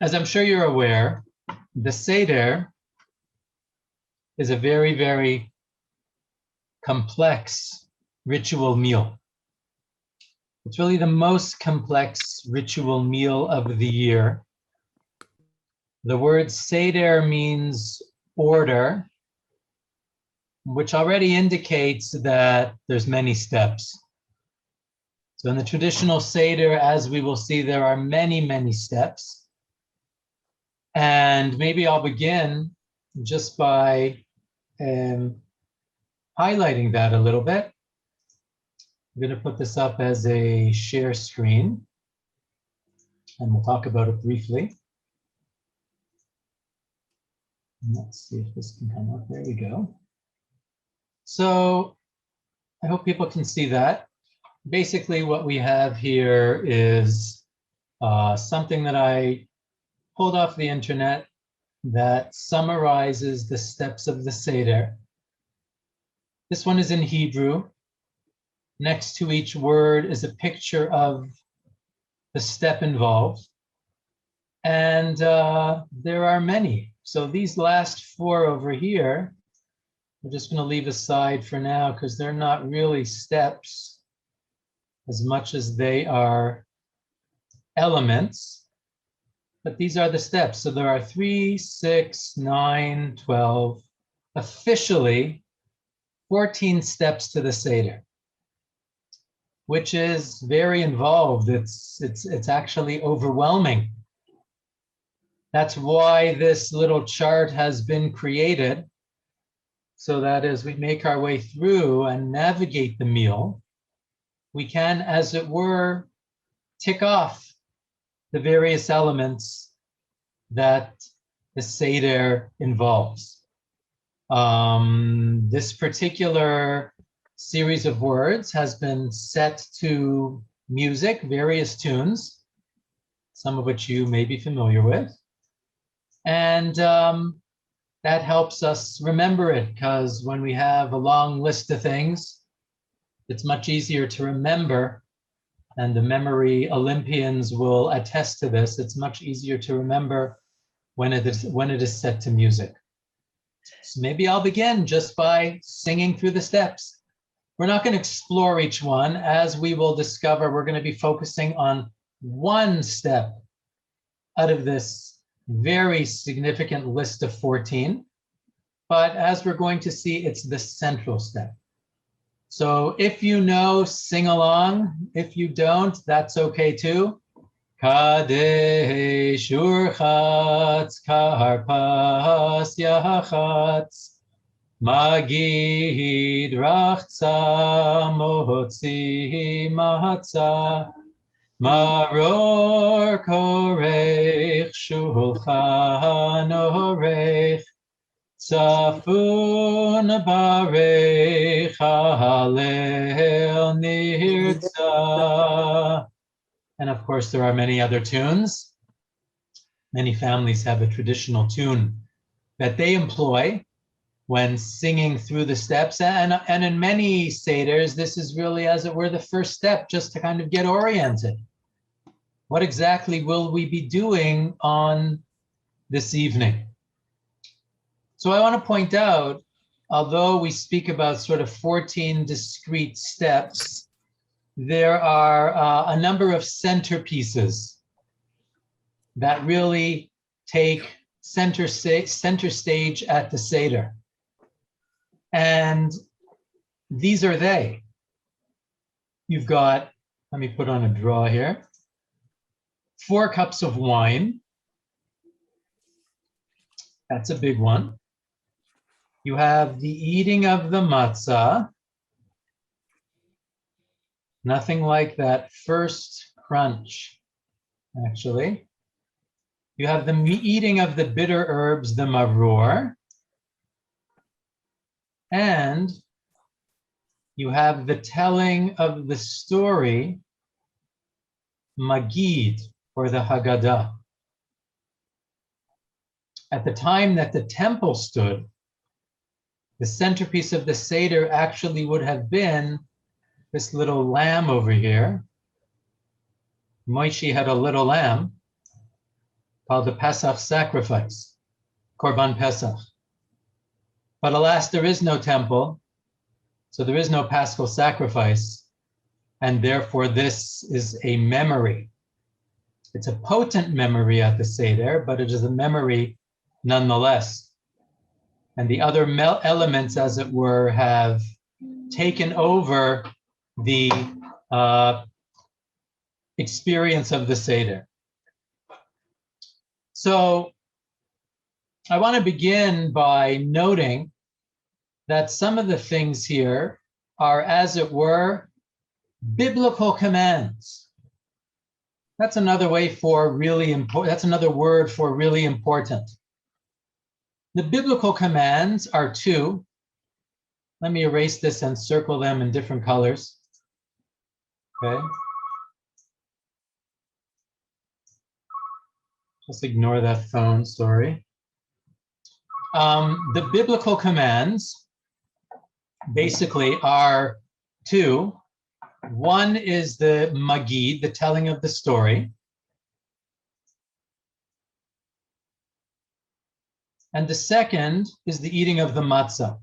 As I'm sure you're aware, the Seder is a very, very complex ritual meal. It's really the most complex ritual meal of the year. The word Seder means order, which already indicates that there's many steps. So in the traditional Seder, as we will see, there are many, many steps. And maybe I'll begin just by highlighting that a little bit. I'm going to put this up as a share screen, and we'll talk about it briefly. Let's see if this can come up. There we go. So I hope people can see that. Basically, what we have here is something that I pulled off the internet that summarizes the steps of the Seder. This one is in Hebrew. Next to each word is a picture of the step involved. And there are many. So these last four over here, we're just going to leave aside for now because they're not really steps as much as they are elements. But these are the steps. So there are 3, 6, 9, 12, officially 14 steps to the Seder, which is very involved. It's actually overwhelming. That's why this little chart has been created, so that as we make our way through and navigate the meal, we can, as it were, tick off the various elements that the Seder involves. This particular series of words has been set to music, various tunes, some of which you may be familiar with. And that helps us remember it, because when we have a long list of things, it's much easier to remember. And the memory Olympians will attest to this. It's much easier to remember when it is set to music. So maybe I'll begin just by singing through the steps. We're not going to explore each one. As we will discover, we're going to be focusing on one step out of this very significant list of 14. But as we're going to see, it's the central step. So if you know, sing along. If you don't, that's okay too. Kadesh urchatz karpas yachatz magid rachza motzi matzah maror korech shulchan orech Tzafun barech halel nirtzah. And of course, there are many other tunes. Many families have a traditional tune that they employ when singing through the steps. And in many Seders, this is really, as it were, the first step, just to kind of get oriented. What exactly will we be doing on this evening? So I want to point out, although we speak about sort of 14 discrete steps, there are a number of centerpieces that really take center stage at the Seder. And these are they. You've got, let me put on a draw here, 4 cups of wine. That's a big one. You have the eating of the matzah. Nothing like that first crunch, actually. You have the eating of the bitter herbs, the maror. And you have the telling of the story, Magid, or the Haggadah. At the time that the temple stood, the centerpiece of the Seder actually would have been this little lamb over here. Moshe had a little lamb called the Pesach sacrifice, Korban Pesach. But alas, there is no temple, so there is no Paschal sacrifice, and therefore this is a memory. It's a potent memory at the Seder, but it is a memory nonetheless. And the other elements, as it were, have taken over the experience of the Seder. So I want to begin by noting that some of the things here are, as it were, biblical commands. That's another way for really important. That's another word for really important. The biblical commands are two. Let me erase this and circle them in different colors. Okay. Just ignore that phone, sorry. The biblical commands basically are two. One is the magid, the telling of the story. And the second is the eating of the matzah.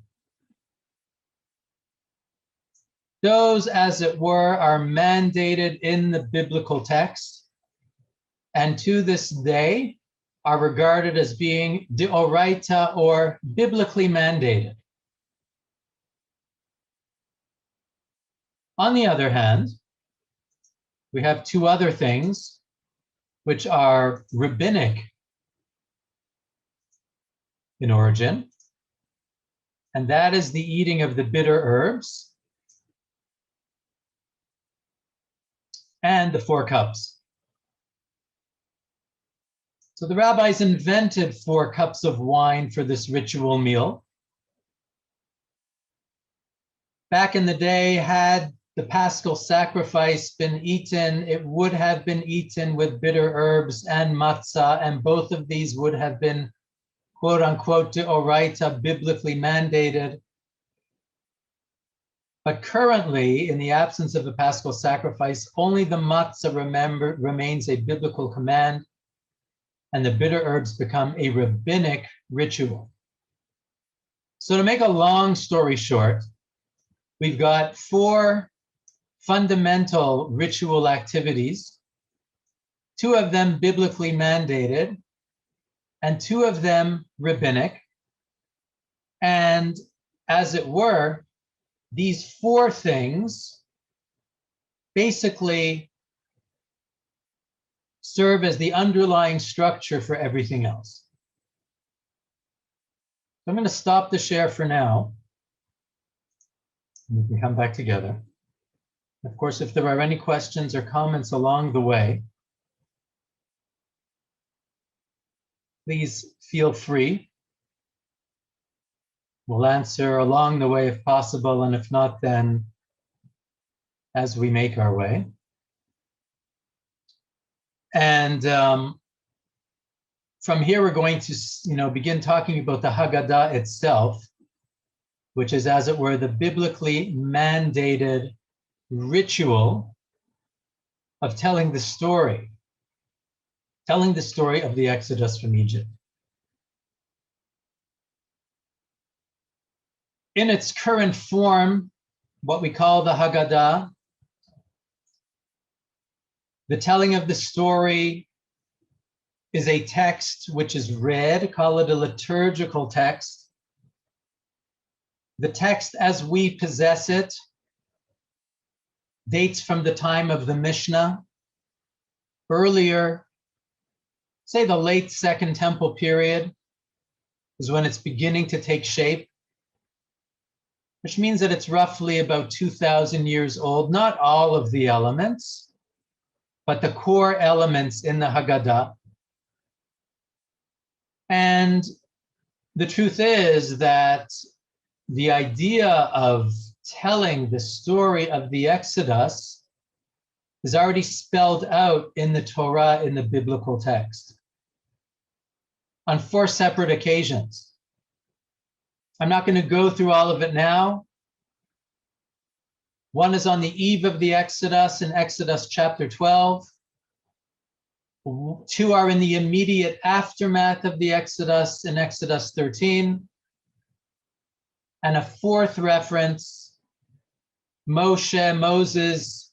Those, as it were, are mandated in the biblical text, and to this day are regarded as being deoraita, or biblically mandated. On the other hand, we have two other things which are rabbinic in origin, and that is the eating of the bitter herbs and the 4 cups. So the rabbis invented 4 cups of wine for this ritual meal. Back in the day, had the Paschal sacrifice been eaten, it would have been eaten with bitter herbs and matzah, and both of these would have been, quote unquote, deoraita, biblically mandated. But currently, in the absence of a Paschal sacrifice, only the matzah remains a biblical command, and the bitter herbs become a rabbinic ritual. So to make a long story short, we've got 4 fundamental ritual activities, 2 of them biblically mandated, and 2 of them rabbinic. And as it were, these 4 things basically serve as the underlying structure for everything else. So I'm going to stop the share for now. We can come back together. Of course, if there are any questions or comments along the way, please feel free. We'll answer along the way if possible, and if not, then as we make our way. And from here, we're going to begin talking about the Haggadah itself, which is, as it were, the biblically mandated ritual of telling the story of the Exodus from Egypt. In its current form, what we call the Haggadah, the telling of the story is a text which is read, call it a liturgical text. The text as we possess it dates from the time of the Mishnah, earlier, say the late Second Temple period is when it's beginning to take shape, which means that it's roughly about 2,000 years old. Not all of the elements, but the core elements in the Haggadah. And the truth is that the idea of telling the story of the Exodus is already spelled out in the Torah, in the biblical text, on 4 separate occasions. I'm not going to go through all of it now. One is on the eve of the Exodus in Exodus chapter 12. Two are in the immediate aftermath of the Exodus in Exodus 13. And a fourth reference, Moses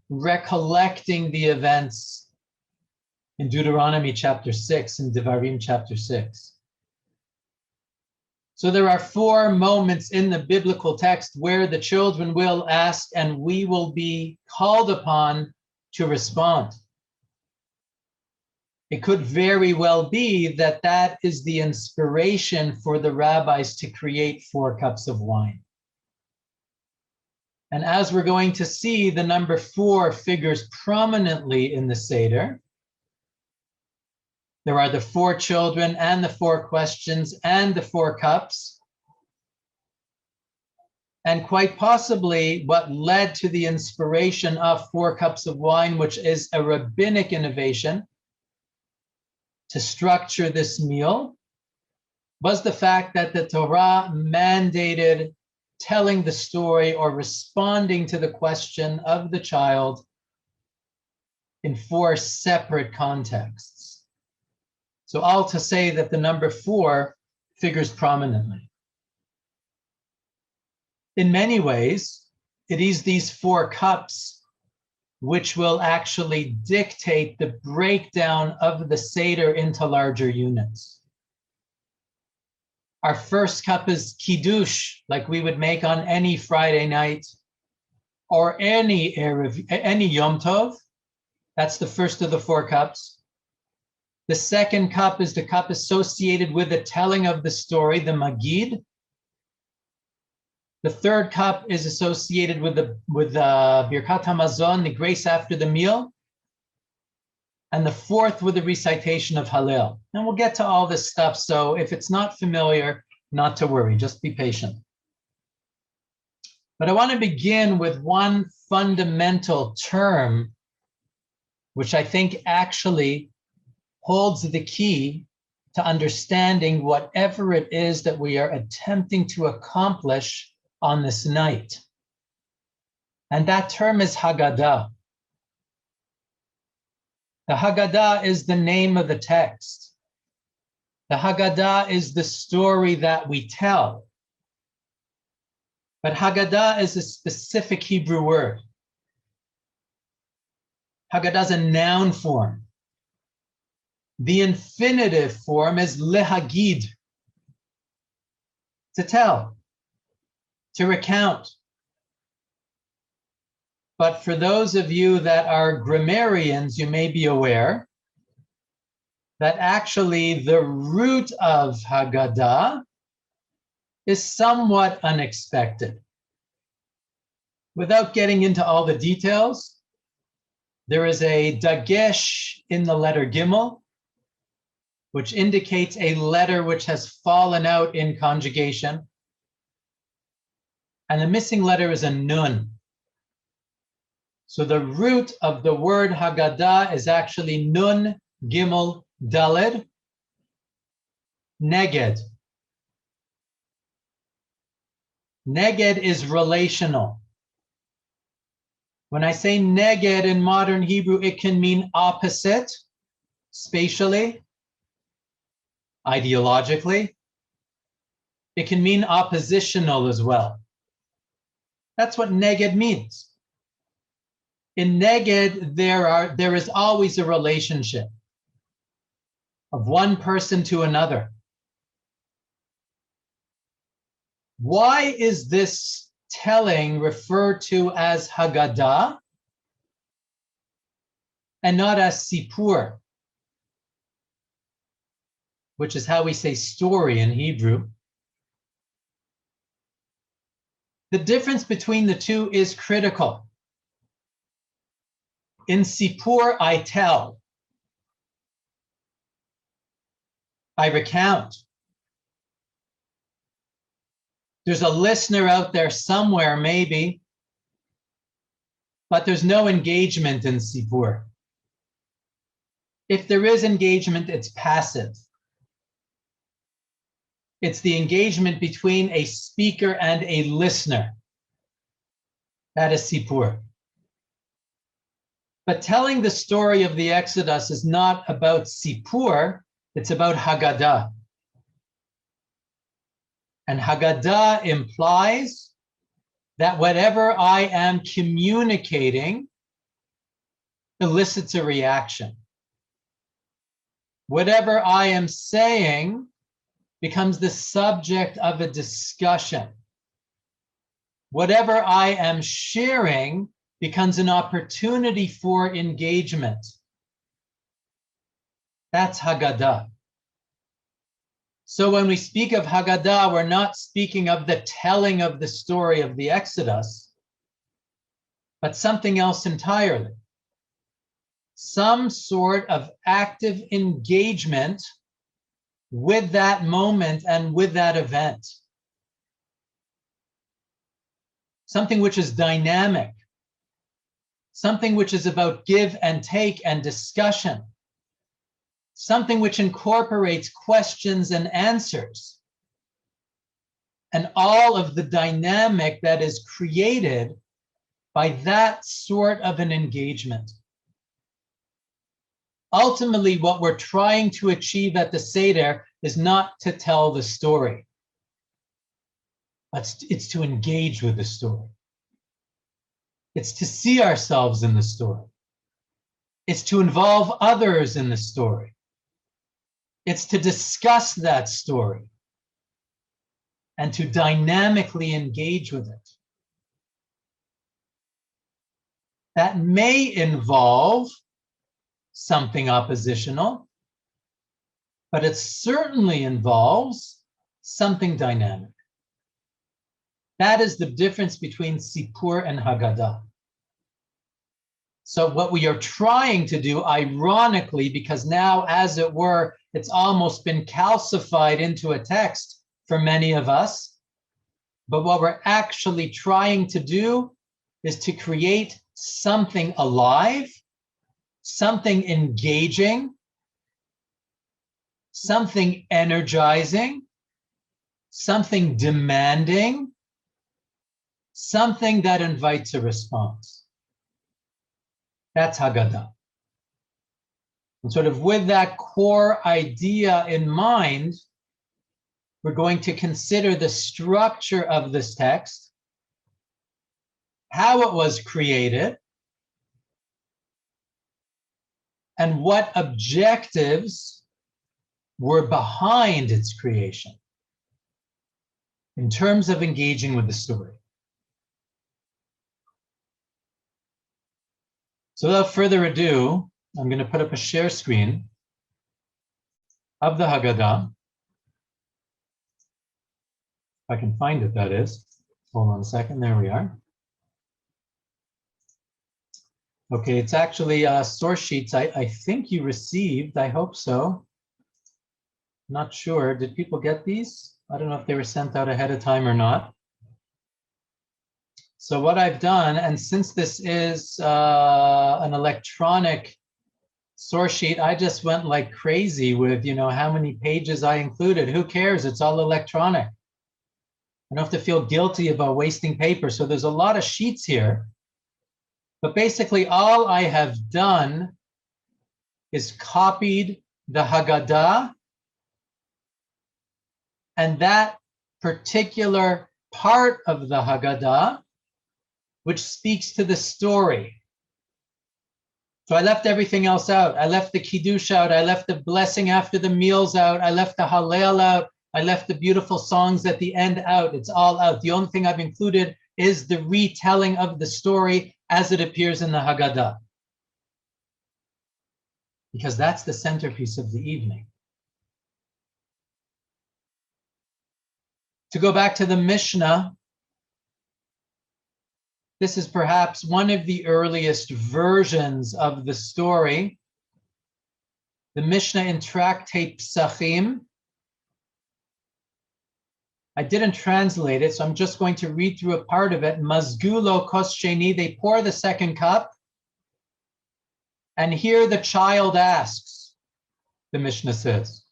recollecting the events in Deuteronomy chapter 6 and Devarim chapter 6. So there are four moments in the biblical text where the children will ask and we will be called upon to respond. It could very well be that that is the inspiration for the rabbis to create 4 cups of wine. And as we're going to see, the number 4 figures prominently in the Seder. There are the 4 children and the 4 questions and the 4 cups. And quite possibly what led to the inspiration of 4 cups of wine, which is a rabbinic innovation to structure this meal, was the fact that the Torah mandated telling the story or responding to the question of the child in 4 separate contexts. So all to say that the number 4 figures prominently. In many ways, it is these 4 cups which will actually dictate the breakdown of the Seder into larger units. Our first cup is Kiddush, like we would make on any Friday night or any Erev, any Yom Tov. That's the first of the 4 cups. The second cup is the cup associated with the telling of the story, the Magid. The third cup is associated with the Birkat HaMazon, the grace after the meal. And the fourth with the recitation of Hallel. And we'll get to all this stuff, so if it's not familiar, not to worry, just be patient. But I want to begin with one fundamental term, which I think actually holds the key to understanding whatever it is that we are attempting to accomplish on this night. And that term is Haggadah. The Haggadah is the name of the text. The Haggadah is the story that we tell. But Haggadah is a specific Hebrew word. Haggadah is a noun form. The infinitive form is lehagid, to tell, to recount. But for those of you that are grammarians, you may be aware that actually the root of Haggadah is somewhat unexpected. Without getting into all the details, there is a dagesh in the letter Gimel, which indicates a letter which has fallen out in conjugation. And the missing letter is a nun. So the root of the word Haggadah is actually nun, gimel, daled, neged. Neged is relational. When I say neged in modern Hebrew, it can mean opposite, spatially, ideologically. It can mean oppositional as well. That's what neged means. In neged, there is always a relationship of one person to another. Why is this telling referred to as Haggadah and not as Sipur, which is how we say story in Hebrew? The difference between the two is critical. In Sipur, I tell, I recount. There's a listener out there somewhere, maybe, but there's no engagement in Sipur. If there is engagement, it's passive. It's the engagement between a speaker and a listener. That is Sipur. But telling the story of the Exodus is not about Sipur, it's about Haggadah. And Haggadah implies that whatever I am communicating elicits a reaction. Whatever I am saying becomes the subject of a discussion. Whatever I am sharing becomes an opportunity for engagement. That's Haggadah. So when we speak of Haggadah, we're not speaking of the telling of the story of the Exodus, but something else entirely. Some sort of active engagement with that moment and with that event. Something which is dynamic. Something which is about give and take and discussion. Something which incorporates questions and answers. And all of the dynamic that is created by that sort of an engagement. Ultimately, what we're trying to achieve at the Seder is not to tell the story, but it's to engage with the story. It's to see ourselves in the story. It's to involve others in the story. It's to discuss that story and to dynamically engage with it. That may involve something oppositional, but it certainly involves something dynamic. That is the difference between Sipur and Haggadah. So what we are trying to do, ironically, because now, as it were, it's almost been calcified into a text for many of us, but what we're actually trying to do is to create something alive, something engaging, something energizing, something demanding, something that invites a response. That's Haggadah. And sort of with that core idea in mind, we're going to consider the structure of this text, how it was created, and what objectives were behind its creation in terms of engaging with the story. So without further ado, I'm going to put up a share screen of the Haggadah. If I can find it, that is. Hold on a second, there we are. Okay, it's actually source sheets I think you received, I hope so. Not sure, did people get these? I don't know if they were sent out ahead of time or not. So what I've done, and since this is an electronic source sheet, I just went like crazy with, how many pages I included. Who cares? It's all electronic. I don't have to feel guilty about wasting paper. So there's a lot of sheets here. But basically all I have done is copied the Haggadah and that particular part of the Haggadah which speaks to the story. So I left everything else out. I left the Kiddush out. I left the blessing after the meals out. I left the Hallel out. I left the beautiful songs at the end out. It's all out. The only thing I've included is the retelling of the story as it appears in the Haggadah. Because that's the centerpiece of the evening. To go back to the Mishnah, this is perhaps one of the earliest versions of the story. The Mishnah in Tractate Psachim. I didn't translate it, so I'm just going to read through a part of it. Mazgulo kos sheni, they pour the second cup. And here the child asks, the Mishnah says.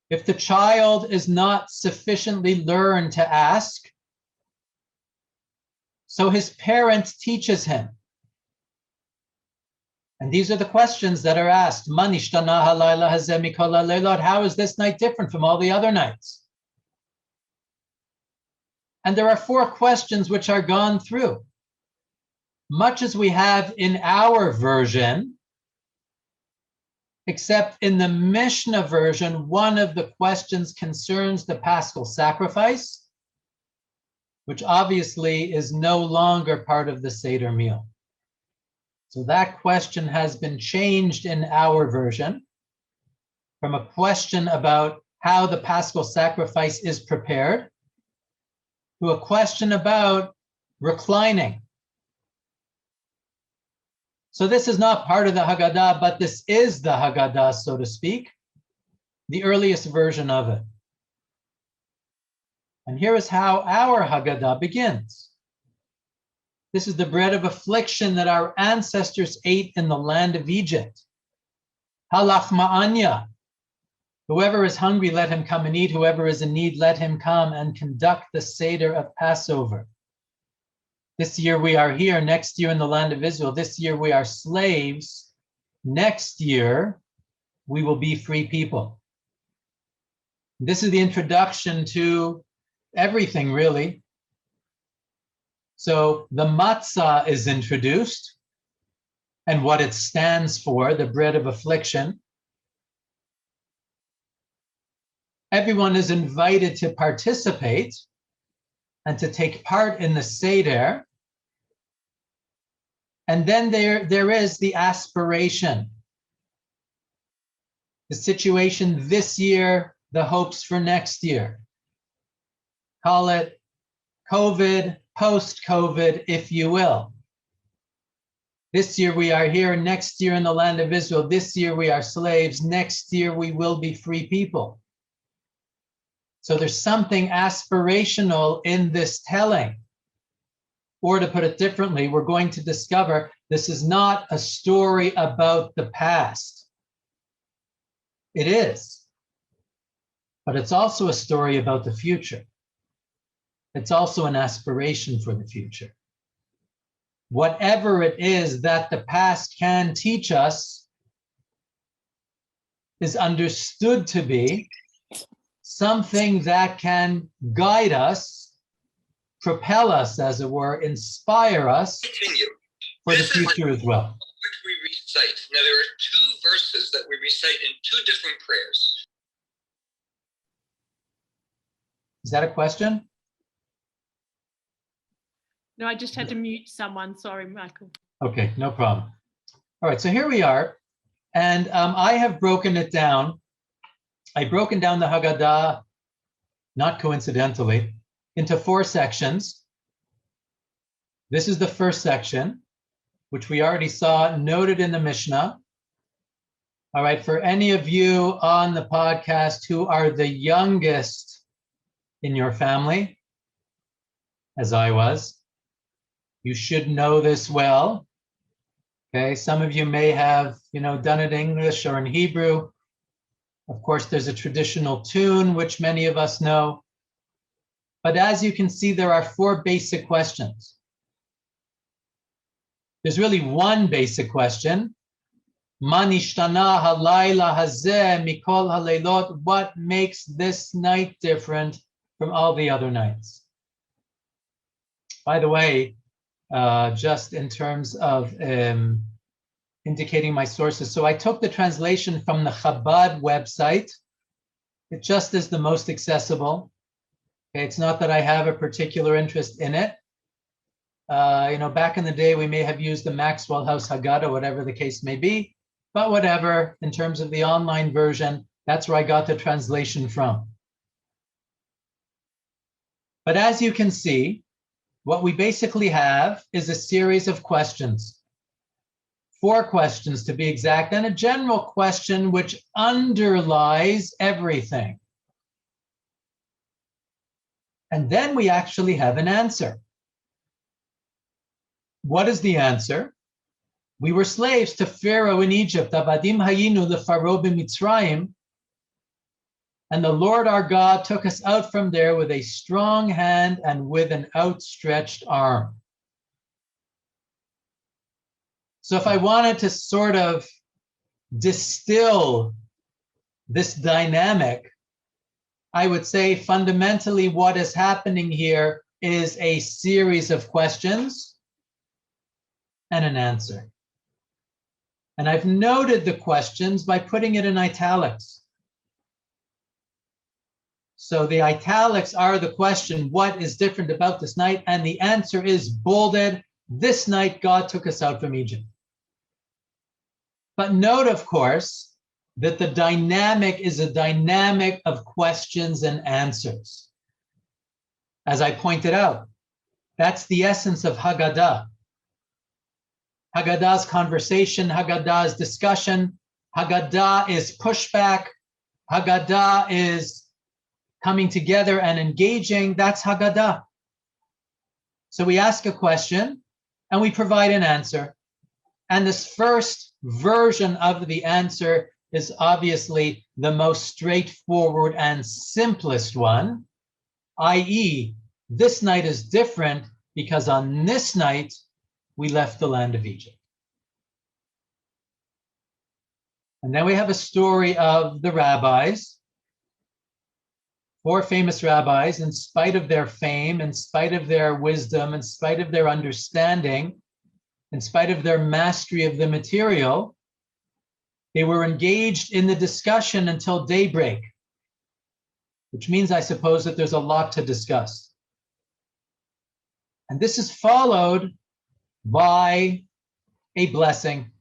If the child is not sufficiently learned to ask, so his parent teaches him. And these are the questions that are asked. Ma nishtana halayla hazeh mikol haleilot? How is this night different from all the other nights? And there are 4 questions which are gone through. Much as we have in our version, except in the Mishnah version, one of the questions concerns the Paschal sacrifice, which obviously is no longer part of the Seder meal. So that question has been changed in our version from a question about how the Paschal sacrifice is prepared to a question about reclining. So this is not part of the Haggadah, but this is the Haggadah, so to speak, the earliest version of it. And here is how our Haggadah begins. This is the bread of affliction that our ancestors ate in the land of Egypt. Halach ma'anya. Whoever is hungry, let him come and eat. Whoever is in need, let him come and conduct the Seder of Passover. This year we are here, next year in the land of Israel. This year we are slaves. Next year we will be free people. This is the introduction to everything, really. So the matzah is introduced and what it stands for, the bread of affliction. Everyone is invited to participate and to take part in the Seder. And then there is the aspiration, the situation this year, the hopes for next year. Call it COVID, post-COVID, if you will. This year we are here, next year in the land of Israel. This year we are slaves, next year we will be free people. So there's something aspirational in this telling. Or to put it differently, we're going to discover this is not a story about the past. It is, but it's also a story about the future. It's also an aspiration for the future. Whatever it is that the past can teach us is understood to be something that can guide us, propel us, as it were, inspire us for the future as well. Which we recite. Now, there are 2 verses that we recite in 2 different prayers. Is that a question? No, I just had to mute someone. Sorry, Michael. Okay, no problem. All right, so here we are. And I have broken it down. I've broken down the Haggadah, not coincidentally, into 4 sections. This is the first section, which we already saw noted in the Mishnah. All right, for any of you on the podcast who are the youngest in your family, as I was, you should know this well. Okay, some of you may have, done it in English or in Hebrew. Of course, there's a traditional tune, which many of us know. But as you can see, there are 4 basic questions. There's really one basic question. Ma nishtana halayla hazeh mikol haleilot? What makes this night different from all the other nights? By the way, just in terms of indicating my sources. So I took the translation from the Chabad website. It just is the most accessible. Okay, it's not that I have a particular interest in it. Back in the day, we may have used the Maxwell House Haggadah, whatever the case may be, but whatever, in terms of the online version, that's where I got the translation from. But as you can see, what we basically have is a series of questions. 4 questions to be exact, and a general question which underlies everything. And then we actually have an answer. What is the answer? We were slaves to Pharaoh in Egypt, Abadim hayinu leFaro b'Mitzrayim, and the Lord our God took us out from there with a strong hand and with an outstretched arm. So if I wanted to sort of distill this dynamic, I would say fundamentally what is happening here is a series of questions and an answer. And I've noted the questions by putting it in italics. So the italics are the question, what is different about this night? And the answer is bolded, this night God took us out from Egypt. But note, of course, that the dynamic is a dynamic of questions and answers. As I pointed out, that's the essence of Haggadah. Haggadah's conversation, Haggadah's discussion, Haggadah is pushback, Haggadah is coming together and engaging. That's Haggadah. So we ask a question and we provide an answer. And this first version of the answer is obviously the most straightforward and simplest one, i.e., this night is different because on this night, we left the land of Egypt. And then we have a story of the rabbis, 4 famous rabbis, in spite of their fame, in spite of their wisdom, in spite of their understanding, in spite of their mastery of the material, they were engaged in the discussion until daybreak, which means, I suppose, that there's a lot to discuss. And this is followed by a blessing.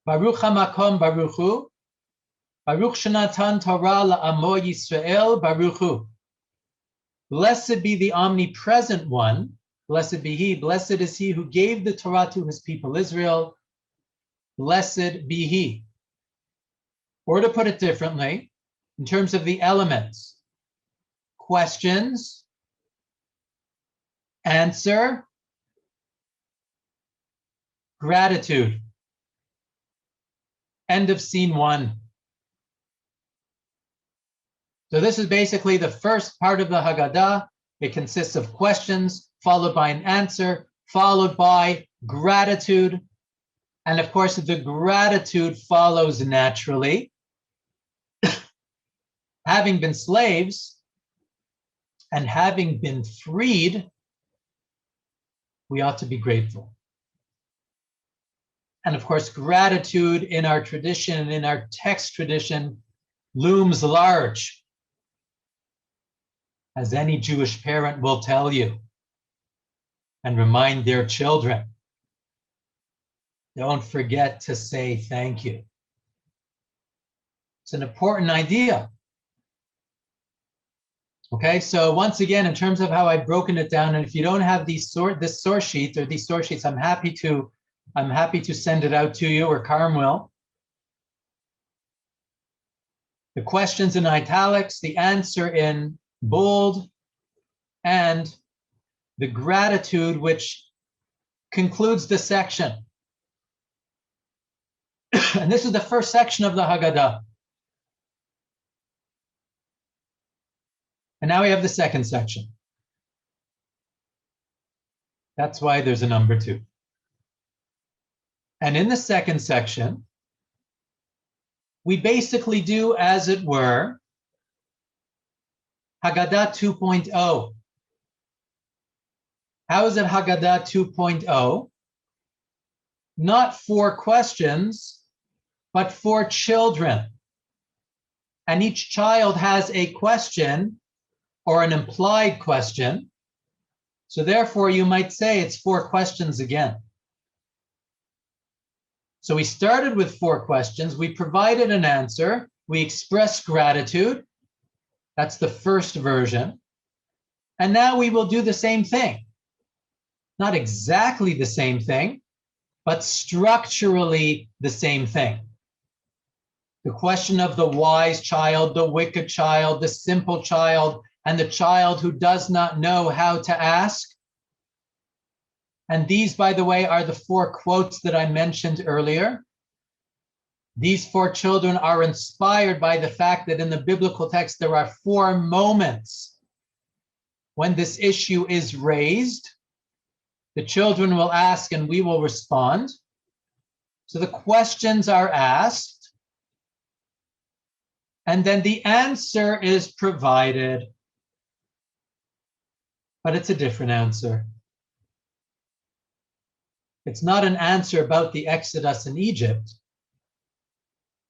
Baruch hamakom baruch hu, Baruch shenatan Torah la'amo Yisrael baruch hu. Blessed be the omnipresent one, blessed be he, blessed is he who gave the Torah to his people Israel, blessed be he. Or to put it differently, in terms of the elements, questions, answer, gratitude. End of scene 1. So this is basically the first part of the Haggadah. It consists of questions, followed by an answer, followed by gratitude. And of course, the gratitude follows naturally. Having been slaves and having been freed, we ought to be grateful. And of course, gratitude in our tradition, in our text tradition, looms large, as any Jewish parent will tell you and remind their children. Don't forget to say thank you. It's an important idea. Okay, so once again, in terms of how I've broken it down, and if you don't have this source sheet or these source sheets, I'm happy to send it out to you, or Carm will. The questions in italics, the answer in bold, and the gratitude, which concludes the section. And this is the first section of the Haggadah. And now we have the second section. That's why there's a number 2. And in the second section, we basically do, as it were, Haggadah 2.0. How is it Haggadah 2.0? Not 4 questions, but 4 children. And each child has a question or an implied question. So therefore, you might say it's 4 questions again. So we started with 4 questions. We provided an answer. We expressed gratitude. That's the first version. And now we will do the same thing. Not exactly the same thing, but structurally the same thing. The question of the wise child, the wicked child, the simple child, and the child who does not know how to ask. And these, by the way, are the 4 quotes that I mentioned earlier. These 4 children are inspired by the fact that in the biblical text, there are 4 moments when this issue is raised. The children will ask and we will respond. So the questions are asked, and then the answer is provided. But it's a different answer. It's not an answer about the Exodus in Egypt.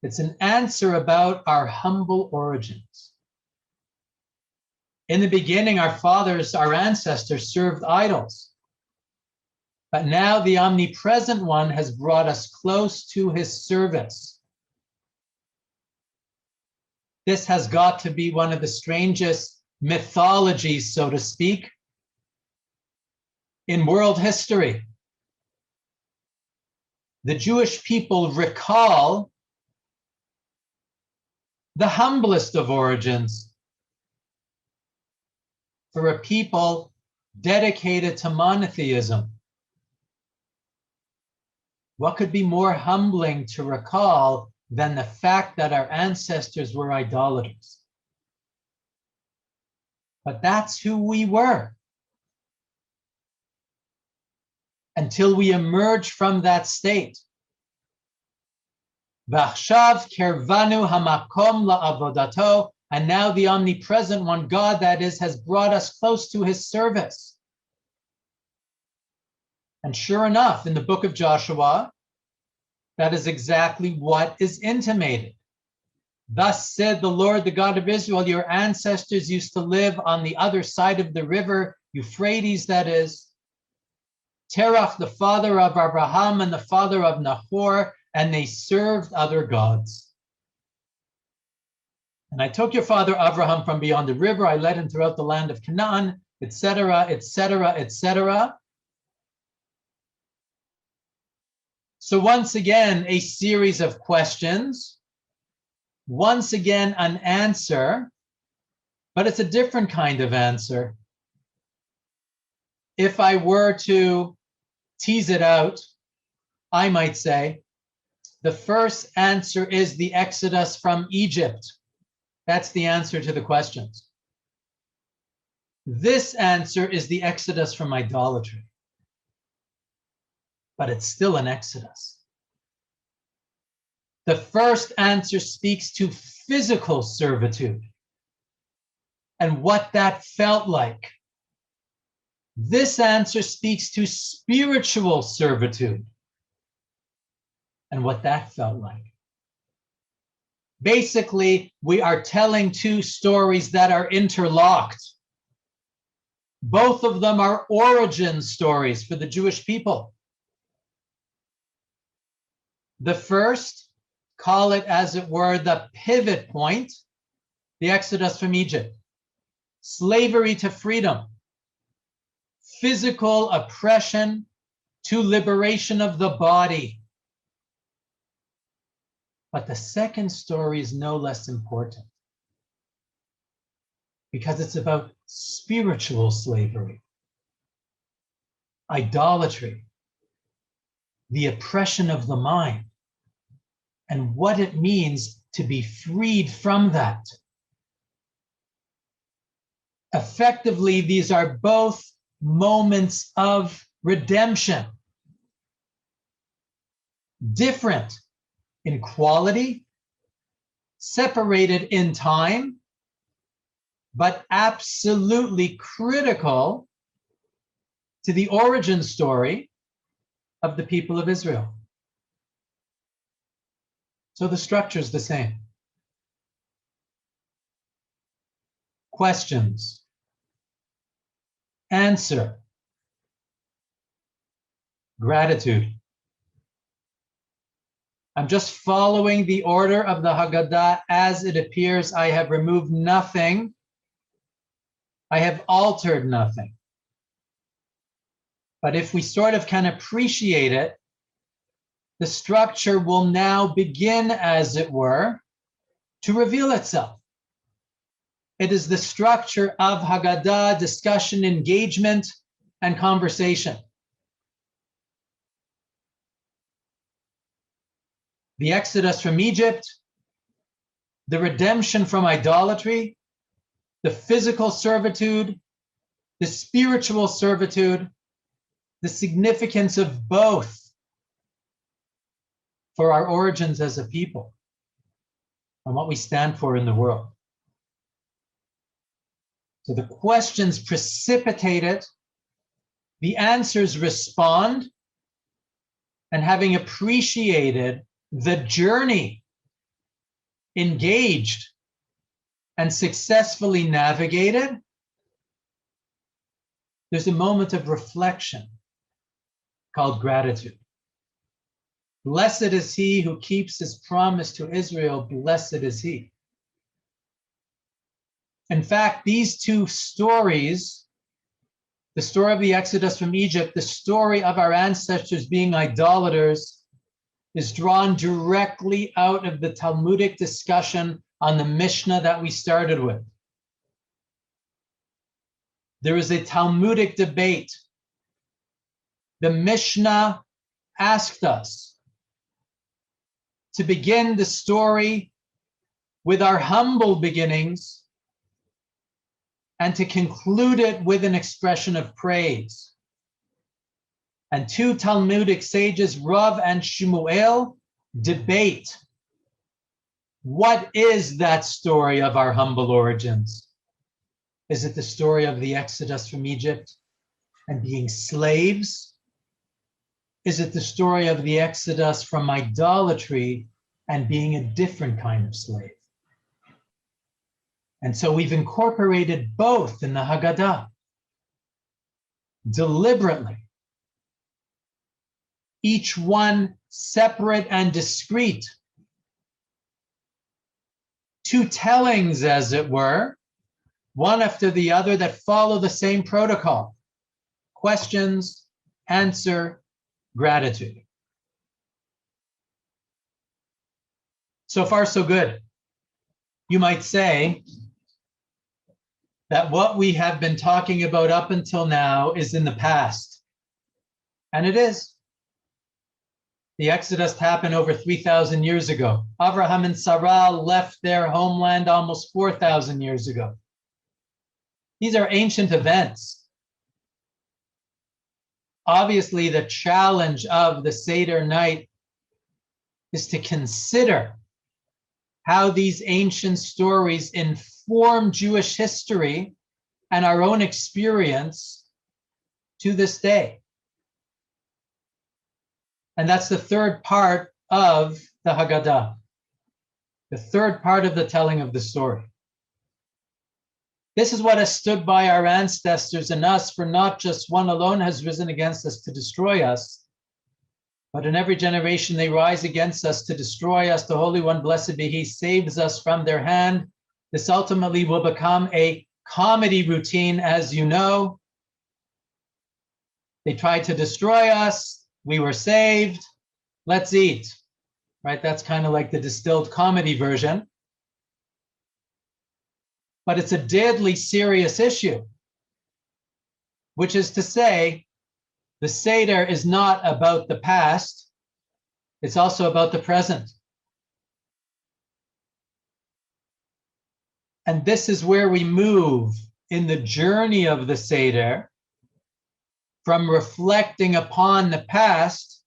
It's an answer about our humble origins. In the beginning, our fathers, our ancestors served idols. But now the omnipresent one has brought us close to his service. This has got to be one of the strangest mythologies, so to speak, in world history. The Jewish people recall the humblest of origins for a people dedicated to monotheism. What could be more humbling to recall than the fact that our ancestors were idolaters? But that's who we were. Until we emerge from that state. V'achshav kervanu hamakom la'avodato, and now the omnipresent one, God that is, has brought us close to his service. And sure enough, in the book of Joshua, that is exactly what is intimated. Thus said the Lord, the God of Israel, your ancestors used to live on the other side of the river, Euphrates, that is. Terach, the father of Abraham and the father of Nahor, and they served other gods. And I took your father Abraham from beyond the river, I led him throughout the land of Canaan, etc., etc., etc. So once again, a series of questions, once again, an answer, but it's a different kind of answer. If I were to tease it out, I might say, the first answer is the Exodus from Egypt. That's the answer to the questions. This answer is the Exodus from idolatry. But it's still an Exodus. The first answer speaks to physical servitude and what that felt like. This answer speaks to spiritual servitude and what that felt like. Basically, we are telling two stories that are interlocked. Both of them are origin stories for the Jewish people. The first, call it as it were, the pivot point, the Exodus from Egypt, slavery to freedom, physical oppression to liberation of the body. But the second story is no less important because it's about spiritual slavery, idolatry, the oppression of the mind, and what it means to be freed from that. Effectively, these are both moments of redemption, different in quality, separated in time, but absolutely critical to the origin story of the people of Israel. So the structure is the same. Questions. Answer. Gratitude. I'm just following the order of the Haggadah as it appears. I have removed nothing. I have altered nothing. But if we sort of can appreciate it, the structure will now begin, as it were, to reveal itself. It is the structure of Haggadah, discussion, engagement, and conversation. The Exodus from Egypt, the redemption from idolatry, the physical servitude, the spiritual servitude, the significance of both for our origins as a people and what we stand for in the world. So the questions precipitate it, the answers respond, and having appreciated the journey, engaged, and successfully navigated, there's a moment of reflection called gratitude. Blessed is he who keeps his promise to Israel, blessed is he. In fact, these two stories, the story of the Exodus from Egypt, the story of our ancestors being idolaters, is drawn directly out of the Talmudic discussion on the Mishnah that we started with. There is a Talmudic debate. The Mishnah asked us to begin the story with our humble beginnings and to conclude it with an expression of praise. And two Talmudic sages, Rav and Shmuel, debate what is that story of our humble origins? Is it the story of the Exodus from Egypt and being slaves? Is it the story of the Exodus from idolatry and being a different kind of slave? And so we've incorporated both in the Haggadah deliberately, each one separate and discrete. Two tellings, as it were, one after the other, that follow the same protocol: questions, answer, gratitude. So far, so good. You might say that what we have been talking about up until now is in the past. And it is. The Exodus happened over 3,000 years ago. Abraham and Sarah left their homeland almost 4,000 years ago. These are ancient events. Obviously, the challenge of the Seder night is to consider how these ancient stories inform Jewish history and our own experience to this day. And that's the third part of the Haggadah, the third part of the telling of the story. This is what has stood by our ancestors and us, for not just one alone has risen against us to destroy us, but in every generation they rise against us to destroy us. The Holy One, blessed be he, saves us from their hand. This ultimately will become a comedy routine, as you know. They tried to destroy us. We were saved. Let's eat. Right? That's kind of like the distilled comedy version. But it's a deadly serious issue, which is to say, the Seder is not about the past. It's also about the present. And this is where we move in the journey of the Seder from reflecting upon the past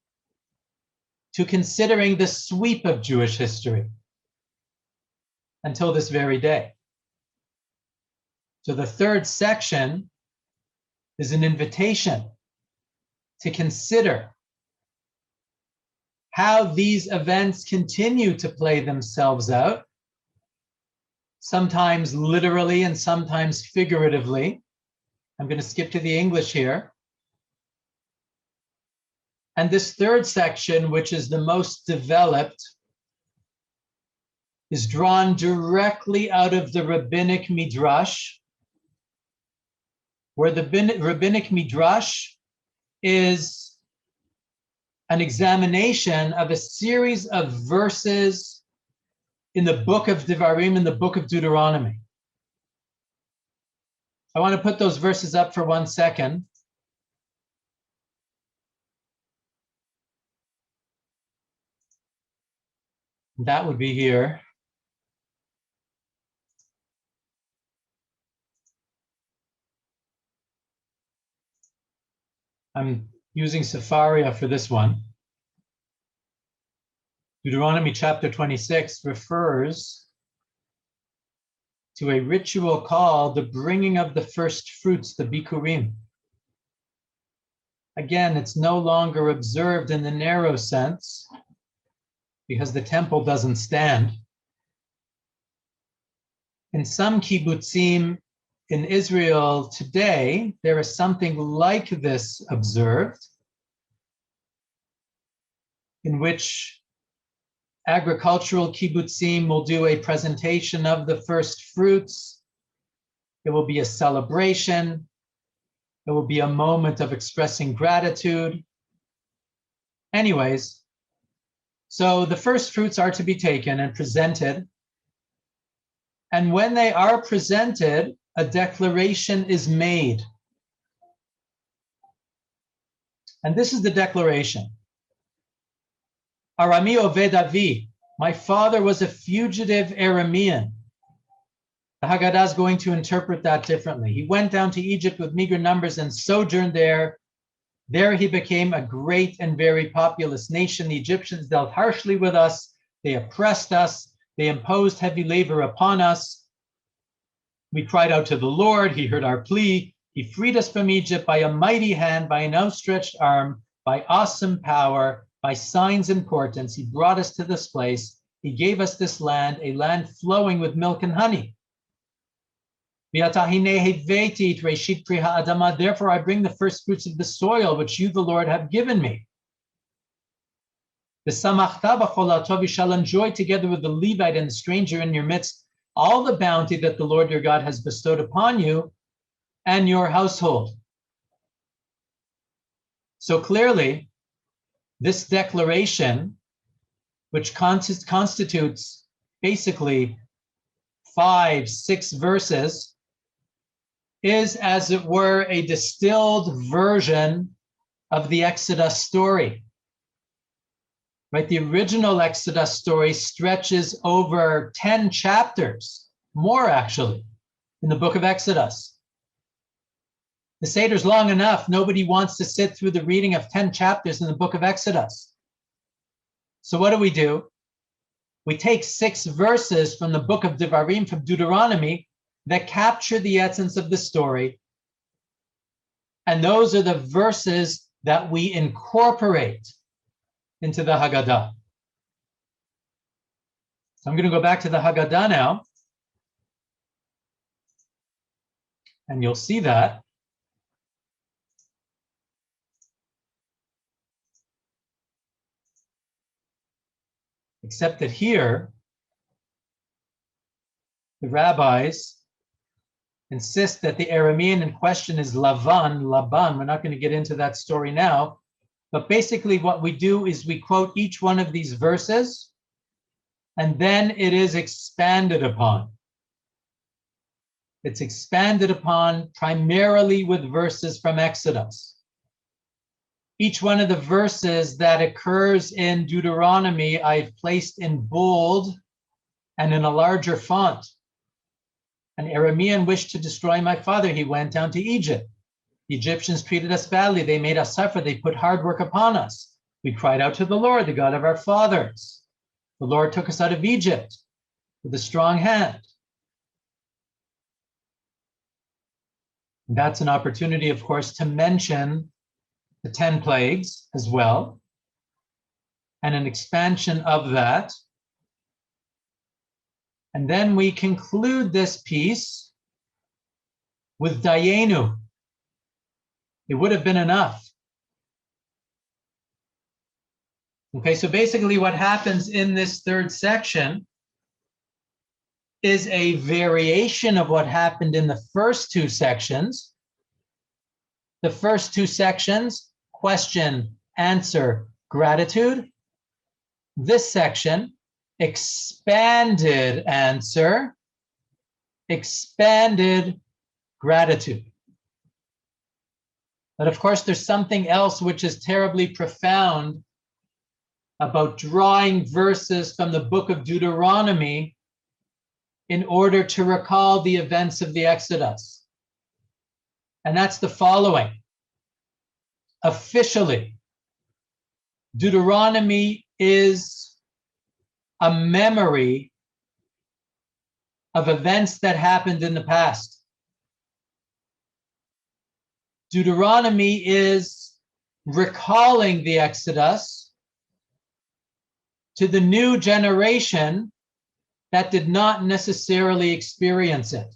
to considering the sweep of Jewish history until this very day. So the third section is an invitation to consider how these events continue to play themselves out, sometimes literally and sometimes figuratively. I'm going to skip to the English here. And this third section, which is the most developed, is drawn directly out of the Rabbinic Midrash, where the Rabbinic Midrash is an examination of a series of verses in the book of Devarim, in the book of Deuteronomy. I want to put those verses up for 1 second. That would be here. I'm using Safaria for this one. Deuteronomy chapter 26 refers to a ritual called the bringing of the first fruits, the bikurim. Again, it's no longer observed in the narrow sense because the temple doesn't stand. In some kibbutzim in Israel today, there is something like this observed, in which agricultural kibbutzim will do a presentation of the first fruits. It will be a celebration. It will be a moment of expressing gratitude. Anyways, so the first fruits are to be taken and presented. And when they are presented, a declaration is made. And this is the declaration. Arami Oved Avi, my father was a fugitive Aramean. The Haggadah is going to interpret that differently. He went down to Egypt with meager numbers and sojourned there. There he became a great and very populous nation. The Egyptians dealt harshly with us. They oppressed us. They imposed heavy labor upon us. We cried out to the Lord. He heard our plea. He freed us from Egypt by a mighty hand, by an outstretched arm, by awesome power, by signs and portents. He brought us to this place. He gave us this land, a land flowing with milk and honey. Therefore, I bring the first fruits of the soil, which you, the Lord, have given me. You shall enjoy together with the Levite and the stranger in your midst all the bounty that the Lord your God has bestowed upon you and your household. So clearly, this declaration, which constitutes basically 5-6 verses, is, as it were, a distilled version of the Exodus story. Right? The original Exodus story stretches over 10 chapters, more actually, in the book of Exodus. The Seder's long enough. Nobody wants to sit through the reading of 10 chapters in the book of Exodus. So what do? We take 6 verses from the book of Devarim, from Deuteronomy, that capture the essence of the story. And those are the verses that we incorporate into the Haggadah. So I'm going to go back to the Haggadah now. And you'll see that. Except that here, the rabbis insist that the Aramean in question is Laban. We're not going to get into that story now. But basically what we do is we quote each one of these verses, and then it is expanded upon. It's expanded upon primarily with verses from Exodus. Each one of the verses that occurs in Deuteronomy, I've placed in bold and in a larger font. An Aramean wished to destroy my father. He went down to Egypt. The Egyptians treated us badly. They made us suffer. They put hard work upon us. We cried out to the Lord, the God of our fathers. The Lord took us out of Egypt with a strong hand. And that's an opportunity, of course, to mention the 10 plagues as well, and an expansion of that. And then we conclude this piece with Dayenu. It would have been enough. Okay, so basically what happens in this third section is a variation of what happened in the first 2 sections. The first 2 sections, question, answer, gratitude. This section, expanded answer, expanded gratitude. But of course, there's something else which is terribly profound about drawing verses from the book of Deuteronomy in order to recall the events of the Exodus. And that's the following. Officially, Deuteronomy is a memory of events that happened in the past. Deuteronomy is recalling the Exodus to the new generation that did not necessarily experience it.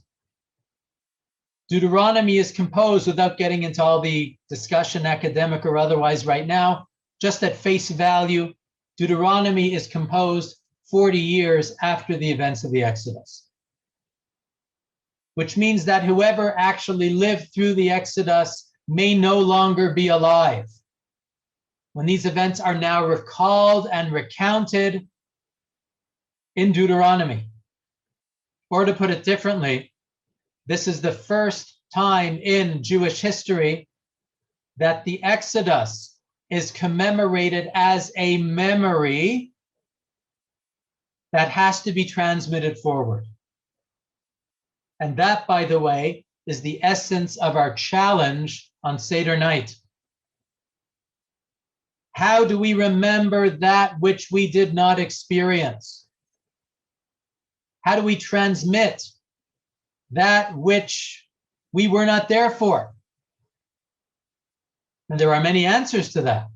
Deuteronomy is composed, without getting into all the discussion, academic or otherwise right now, just at face value, Deuteronomy is composed 40 years after the events of the Exodus, which means that whoever actually lived through the Exodus may no longer be alive. When these events are now recalled and recounted in Deuteronomy. Or to put it differently, this is the first time in Jewish history that the Exodus is commemorated as a memory that has to be transmitted forward. And that, by the way, is the essence of our challenge on Seder night. How do we remember that which we did not experience? How do we transmit that which we were not there for? And there are many answers to that.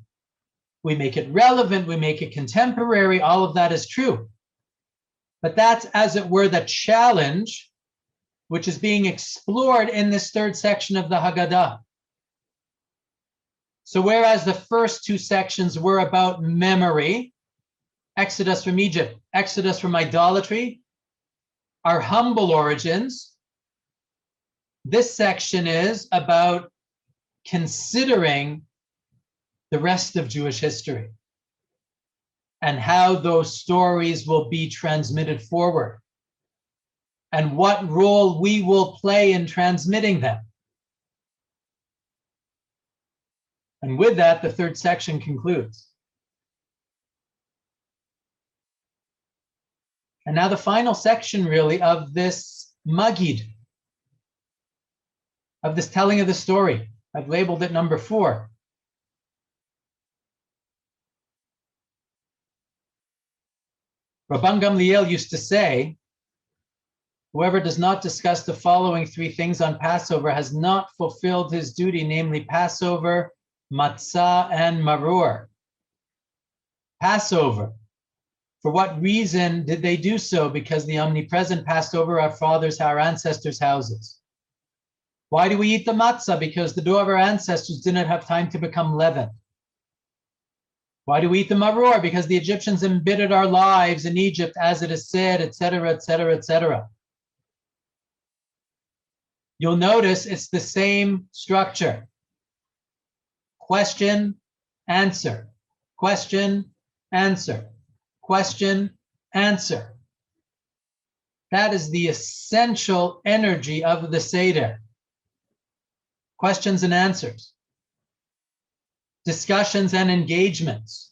We make it relevant, we make it contemporary, all of that is true. But that's, as it were, the challenge which is being explored in this third section of the Haggadah. So whereas the first two sections were about memory, Exodus from Egypt, Exodus from idolatry, our humble origins, this section is about considering the rest of Jewish history and how those stories will be transmitted forward and what role we will play in transmitting them. And with that, the third section concludes. And now the final section, really, of this Magid, of this telling of the story. I've labeled it number 4. Rabban Gamliel used to say, whoever does not discuss the following 3 things on Passover has not fulfilled his duty, namely Passover, matzah, and maror. Passover. For what reason did they do so? Because the omnipresent passed over our fathers, our ancestors' houses. Why do we eat the matzah? Because the dough of our ancestors didn't have time to become leavened. Why do we eat the maror? Because the Egyptians embittered our lives in Egypt, as it is said, etc., etc., etc. You'll notice it's the same structure. Question, answer, question, answer, question, answer. That is the essential energy of the Seder. Questions and answers, discussions and engagements.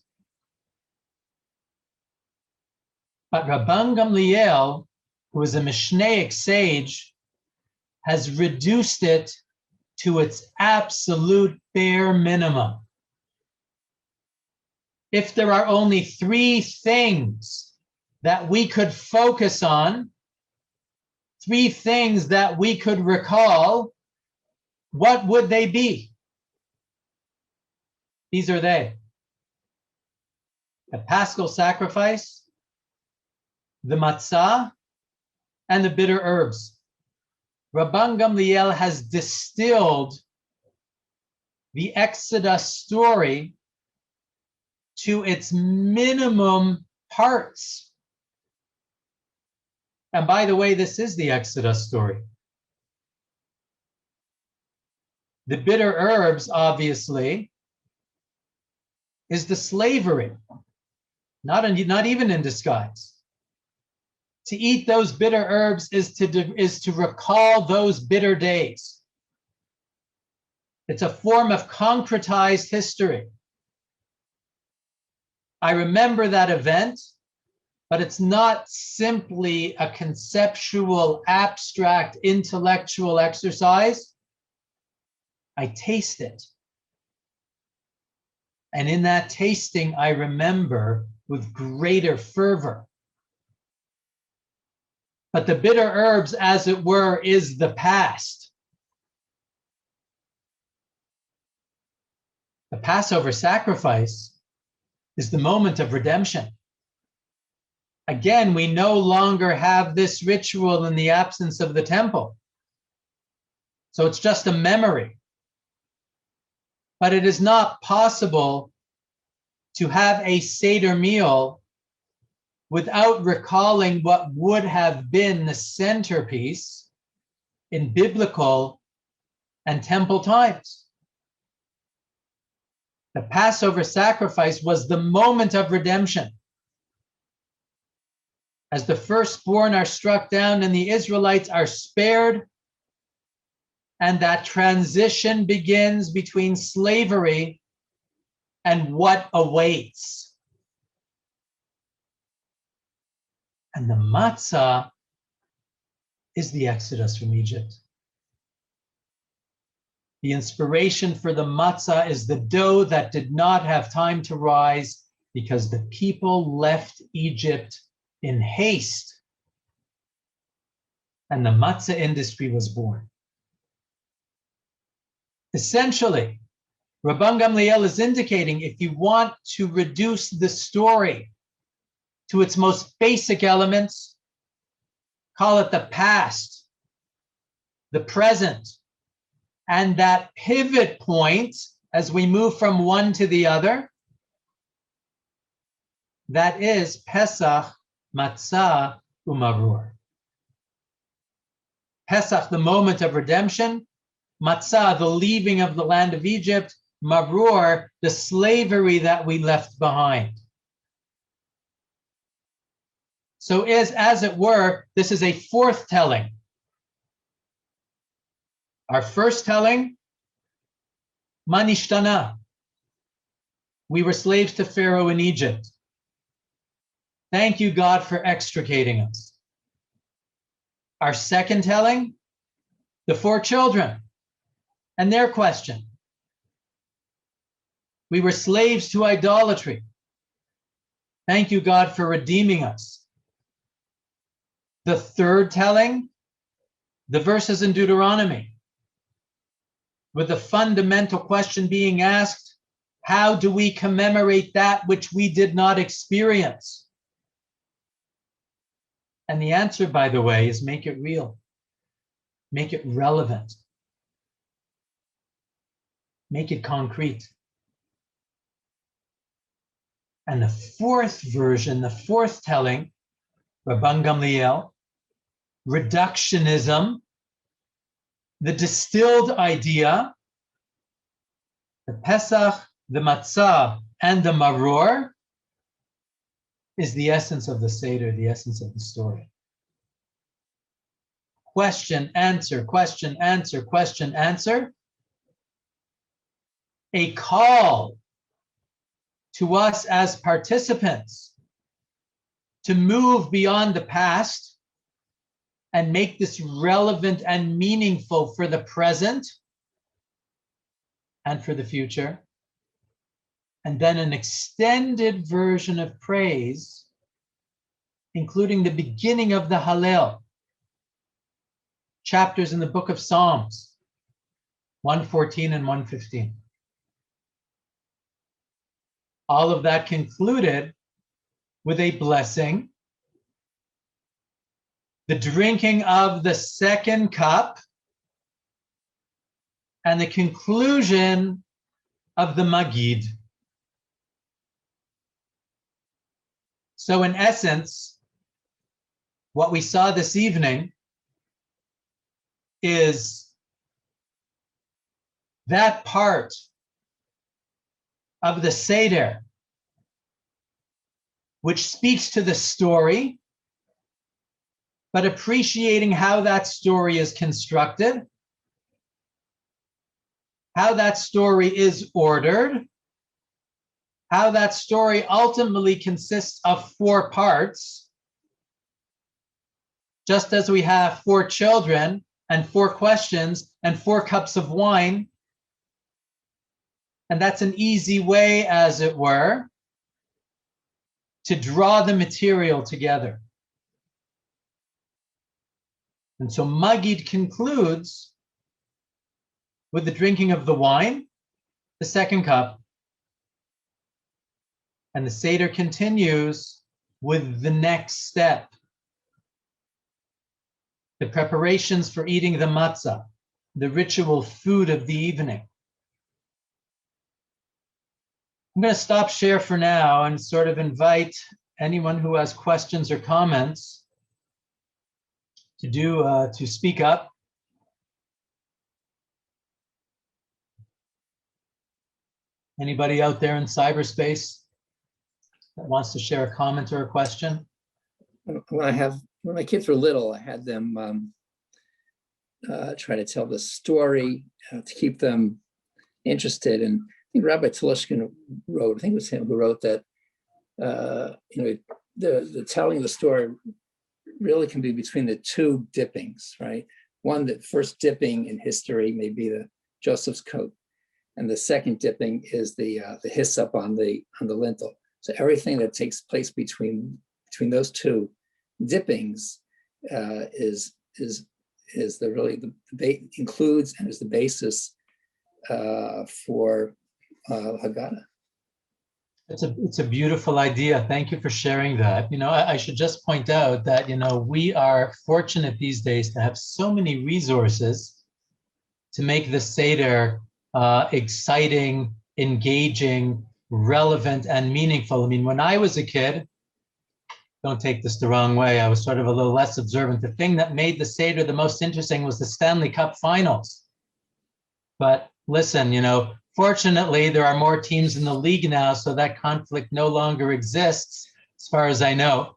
But Rabban Gamliel, who is a Mishnaic sage, has reduced it to its absolute bare minimum. If there are only 3 things that we could focus on, 3 things that we could recall, what would they be? These are they: the Paschal sacrifice, the matzah, and the bitter herbs. Rabban Gamliel has distilled the Exodus story to its minimum parts. And by the way, this is the Exodus story. The bitter herbs, obviously, is the slavery, not even in disguise. To eat those bitter herbs is to recall those bitter days. It's a form of concretized history. I remember that event, but it's not simply a conceptual, abstract, intellectual exercise. I taste it. And in that tasting, I remember with greater fervor But the bitter herbs, as it were, is the past. The Passover sacrifice is the moment of redemption. Again, we no longer have this ritual in the absence of the temple. So it's just a memory. But it is not possible to have a Seder meal without recalling what would have been the centerpiece in biblical and temple times. The Passover sacrifice was the moment of redemption. As the firstborn are struck down and the Israelites are spared, and that transition begins between slavery and what awaits. And the matzah is the exodus from Egypt. The inspiration for the matzah is the dough that did not have time to rise because the people left Egypt in haste. And the matzah industry was born. Essentially, Rabban Gamliel is indicating if you want to reduce the story to its most basic elements, call it the past, the present, and that pivot point as we move from one to the other, that is Pesach, Matzah, Umarur. Pesach, the moment of redemption. Matzah, the leaving of the land of Egypt. Marur, the slavery that we left behind. So as it were, this is a fourth telling. Our first telling, Nishtana. We were slaves to Pharaoh in Egypt. Thank you, God, for extricating us. Our second telling, the 4 children and their question. We were slaves to idolatry. Thank you, God, for redeeming us. The third telling, the verses in Deuteronomy, with the fundamental question being asked, how do we commemorate that which we did not experience? And the answer, by the way, is make it real. Make it relevant. Make it concrete. And the fourth version, the fourth telling, Rabban Gamliel, reductionism, the distilled idea, the Pesach, the Matzah, and the Maror is the essence of the Seder, the essence of the story. Question, answer, question, answer, question, answer. A call to us as participants to move beyond the past and make this relevant and meaningful for the present and for the future. And then an extended version of praise, including the beginning of the Hallel, chapters in the book of Psalms, 114 and 115. All of that concluded with a blessing, the drinking of the second cup, and the conclusion of the Magid. So in essence, what we saw this evening is that part of the Seder which speaks to the story, but appreciating how that story is constructed, how that story is ordered, how that story ultimately consists of 4 parts, just as we have 4 children and 4 questions and 4 cups of wine. And that's an easy way, as it were, to draw the material together. And so Magid concludes with the drinking of the wine, the second cup. And the Seder continues with the next step, the preparations for eating the matzah, the ritual food of the evening. I'm going to stop share for now and sort of invite anyone who has questions or comments to speak up. Anybody out there in cyberspace that wants to share a comment or a question? When my kids were little, I had them try to tell the story to keep them interested. And I think Rabbi Talishkin wrote, I think it was him who wrote that, the telling of the story really can be between the two dippings, right? One, the first dipping in history may be the Joseph's coat, and the second dipping is the hyssop on the lintel. So everything that takes place between those two dippings includes and is the basis for Haggadah. It's a beautiful idea. Thank you for sharing that. I should just point out that, we are fortunate these days to have so many resources to make the Seder exciting, engaging, relevant, and meaningful. I mean, when I was a kid, don't take this the wrong way, I was sort of a little less observant. The thing that made the Seder the most interesting was the Stanley Cup finals. But listen, fortunately, there are more teams in the league now, so that conflict no longer exists, as far as I know.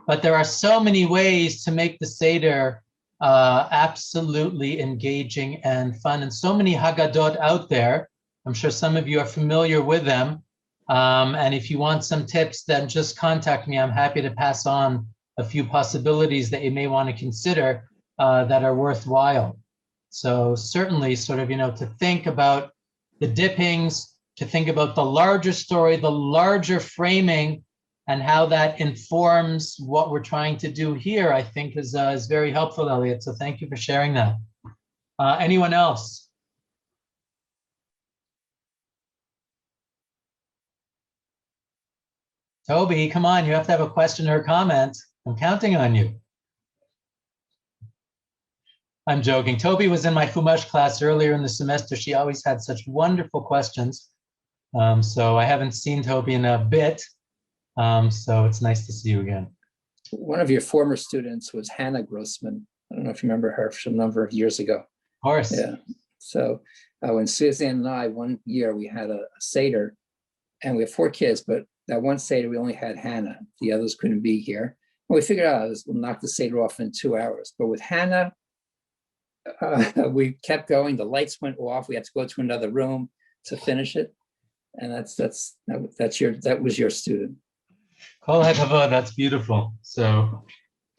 But there are so many ways to make the Seder absolutely engaging and fun, and so many Haggadot out there. I'm sure some of you are familiar with them. And if you want some tips, then just contact me. I'm happy to pass on a few possibilities that you may want to consider that are worthwhile. So certainly sort of, to think about the dippings, to think about the larger story, the larger framing, and how that informs what we're trying to do here, I think is very helpful, Elliot. So thank you for sharing that. Anyone else? Toby, come on, you have to have a question or a comment. I'm counting on you. I'm joking. Toby was in my Chumash class earlier in the semester. She always had such wonderful questions. So I haven't seen Toby in a bit. So it's nice to see you again. One of your former students was Hannah Grossman. I don't know if you remember her from a number of years ago. Of course. Yeah. So when Suzanne and I, one year we had a Seder, and we have 4 kids, but that one Seder, we only had Hannah. The others couldn't be here. And we figured out we'll knock the Seder off in 2 hours. But with Hannah, we kept going. The lights went off. We had to go to another room to finish it. And that was your student. Kol hakavod, that's beautiful. So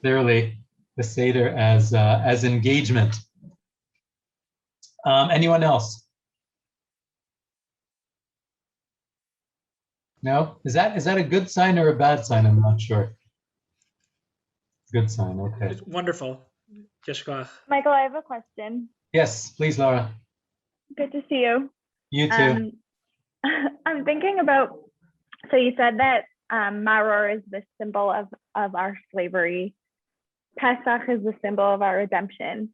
clearly the Seder as engagement. Anyone else? No? Is that a good sign or a bad sign? I'm not sure. Good sign, okay. It's wonderful. Jessica. Michael, I have a question. Yes, please, Laura. Good to see you. You too. I'm thinking about, so you said that Maror is the symbol of our slavery. Pesach is the symbol of our redemption.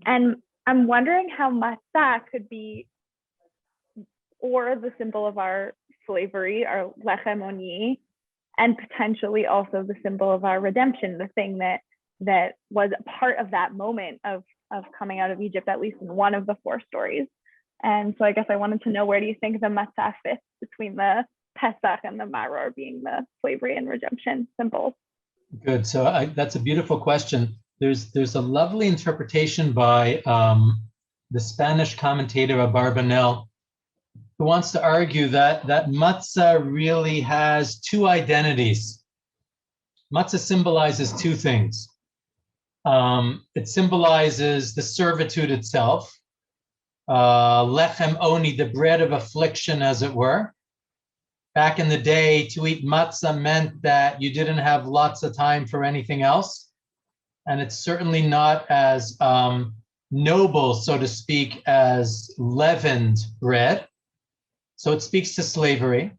And I'm wondering how matzah could be, or the symbol of our slavery, our lechem oni, and potentially also the symbol of our redemption, the thing that was a part of that moment of coming out of Egypt, at least in one of the 4 stories. And so I guess I wanted to know, where do you think the matzah fits between the Pesach and the Maror being the slavery and redemption symbols? Good. So that's a beautiful question. There's a lovely interpretation by the Spanish commentator Abarbanel, who wants to argue that matzah really has 2 identities. Matzah symbolizes 2 things. It symbolizes the servitude itself, lechem oni, the bread of affliction, as it were. Back in the day, to eat matzah meant that you didn't have lots of time for anything else. and it's certainly not as noble, so to speak, as leavened bread. So it speaks to slavery.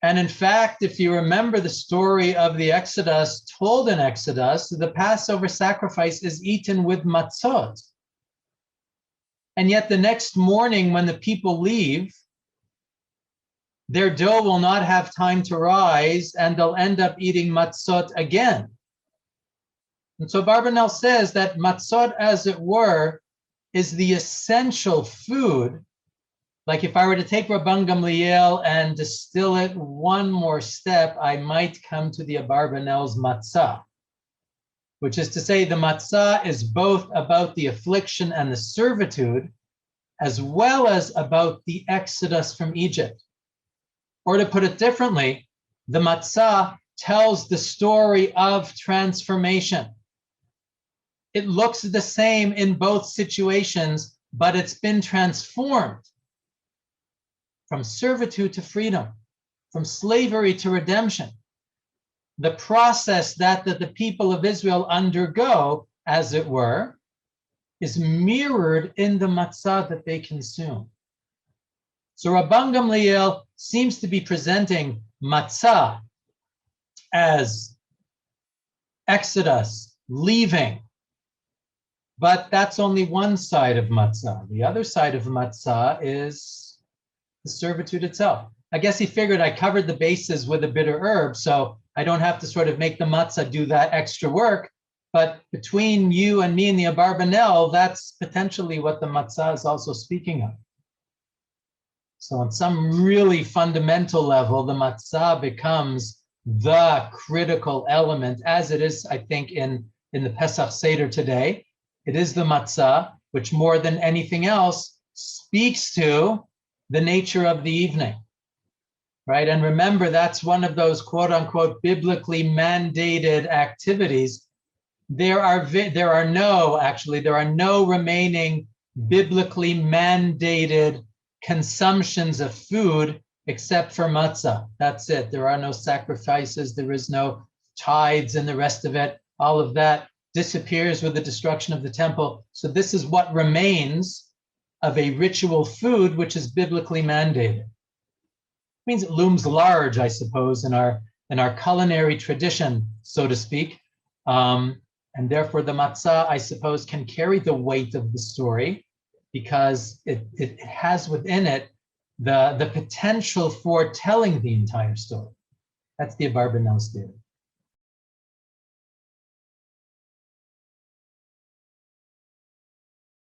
And in fact, if you remember the story of the Exodus told in Exodus, the Passover sacrifice is eaten with matzot. And yet the next morning when the people leave, their dough will not have time to rise and they'll end up eating matzot again. And so Barbanel says that matzot, as it were, is the essential food. Like if I were to take Rabban Gamliel and distill it one more step, I might come to the Abarbanel's matzah, which is to say the matzah is both about the affliction and the servitude, as well as about the exodus from Egypt. Or to put it differently, the matzah tells the story of transformation. It looks the same in both situations, but it's been transformed from servitude to freedom, from slavery to redemption. The process that the people of Israel undergo, as it were, is mirrored in the matzah that they consume. So Rabban Gamliel seems to be presenting matzah as exodus, leaving, but that's only one side of matzah. The other side of matzah is the servitude itself. I guess he figured I covered the bases with a bitter herb, so I don't have to sort of make the matzah do that extra work. But between you and me and the Abarbanel, that's potentially what the matzah is also speaking of. So on some really fundamental level, the matzah becomes the critical element, as it is, I think, in the Pesach Seder today. It is the matzah, which more than anything else speaks to the nature of the evening, right? And remember, that's one of those quote unquote biblically mandated activities. There are no remaining biblically mandated consumptions of food except for matzah. That's it. There are no sacrifices. There is no tithes and the rest of it. All of that disappears with the destruction of the temple. So this is what remains of a ritual food which is biblically mandated. It means it looms large, I suppose, in our culinary tradition, so to speak. And therefore the matzah, I suppose, can carry the weight of the story because it has within it the potential for telling the entire story. That's the Abarbanel's theory.